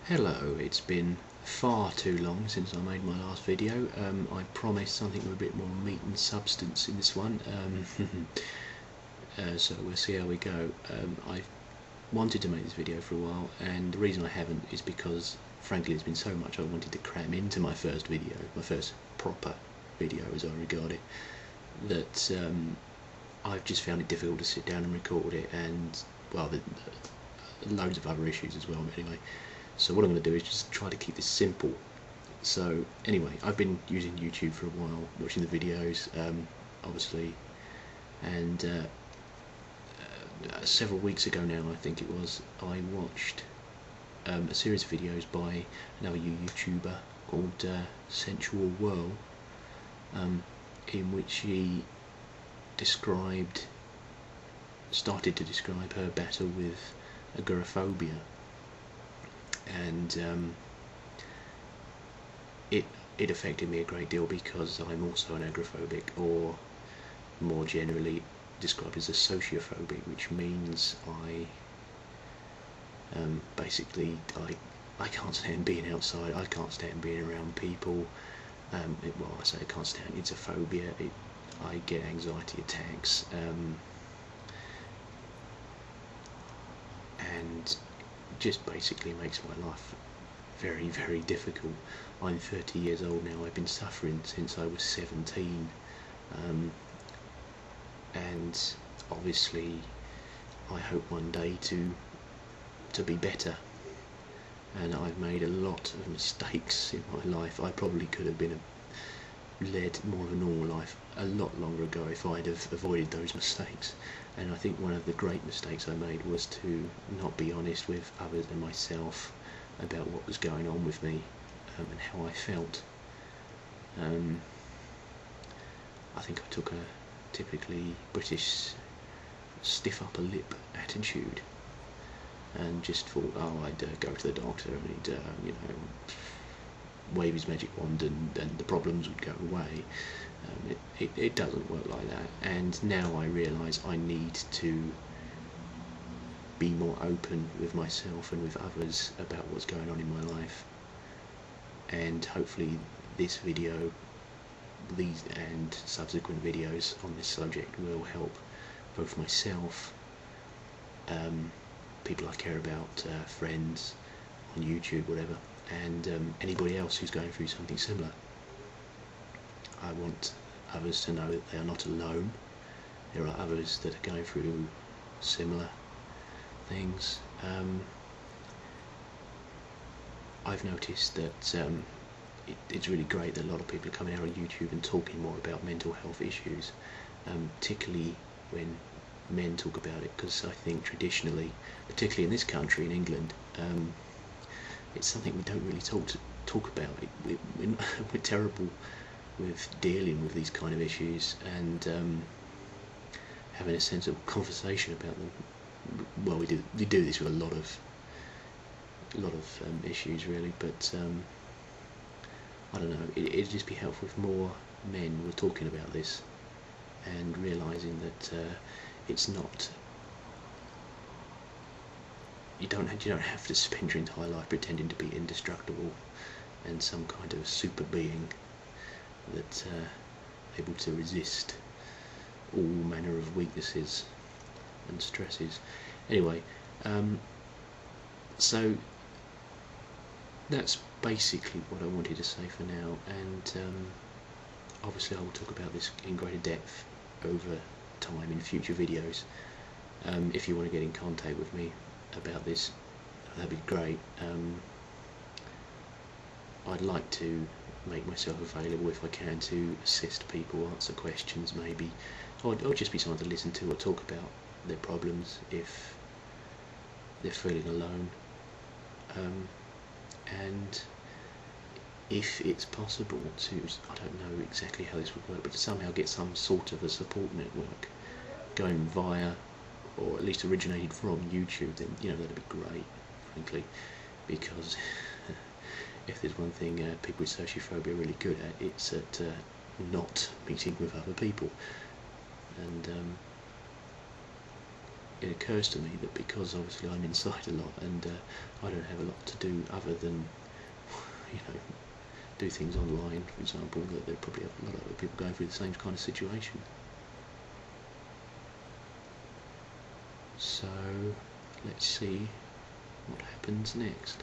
Hello, it's been far too long since I made my last video. I promised something with a bit more meat and substance in this one, so we'll see how we go. I wanted to make this video for a while, and the reason I haven't is because, frankly, there's been so much I wanted to cram into my first video, my first proper video as I regard it, that I've just found it difficult to sit down and record it, and, well, loads of other issues as well, but anyway. So what I'm going to do is just try to keep this simple. So anyway, I've been using YouTube for a while, watching the videos, obviously, and several weeks ago now, I think it was, I watched a series of videos by another YouTuber called Sensual Whirl, in which he started to describe her battle with agoraphobia. And it affected me a great deal because I'm also an agoraphobic, or more generally described as a sociophobic, which means basically I can't stand being outside, I can't stand being around people. Well, I say I can't stand, it's a phobia. I get anxiety attacks, and just basically makes my life very, very difficult. I'm 30 years old now. I've been suffering since I was 17, and obviously I hope one day to be better, and I've made a lot of mistakes in my life. I probably could have led more of a normal life a lot longer ago if I'd have avoided those mistakes. And I think one of the great mistakes I made was to not be honest with others and myself about what was going on with me, and how I felt. I think I took a typically British stiff upper lip attitude and just thought, oh, I'd go to the doctor and he'd wave his magic wand and the problems would go away. It doesn't work like that, and now I realise I need to be more open with myself and with others about what's going on in my life, and hopefully this video, these and subsequent videos on this subject will help both myself, people I care about, friends on YouTube, whatever, and anybody else who's going through something similar. I want others to know that they are not alone. There are others that are going through similar things. I've noticed that it's really great that a lot of people are coming out on YouTube and talking more about mental health issues, particularly when men talk about it, because I think traditionally, particularly in this country, in England, it's something we don't really talk about. We're terrible with dealing with these kind of issues and having a sensible conversation about them. Well, we do this with a lot of issues, really, but I don't know. It'd just be helpful if more men were talking about this and realising that it's not. You don't have to spend your entire life pretending to be indestructible and some kind of super being that's able to resist all manner of weaknesses and stresses. Anyway, so that's basically what I wanted to say for now, and obviously I will talk about this in greater depth over time in future videos. If you want to get in contact with me about this, that'd be great. I'd like to make myself available if I can to assist people, answer questions maybe, or just be someone to listen to or talk about their problems if they're feeling alone, and if it's possible to, I don't know exactly how this would work, but to somehow get some sort of a support network going via, or at least originated from YouTube, then that'd be great, frankly, because if there's one thing people with sociophobia are really good at, it's at not meeting with other people, and it occurs to me that because obviously I'm inside a lot and I don't have a lot to do other than, you know, do things online, for example, that there are probably a lot of other people going through the same kind of situation. So let's see what happens next.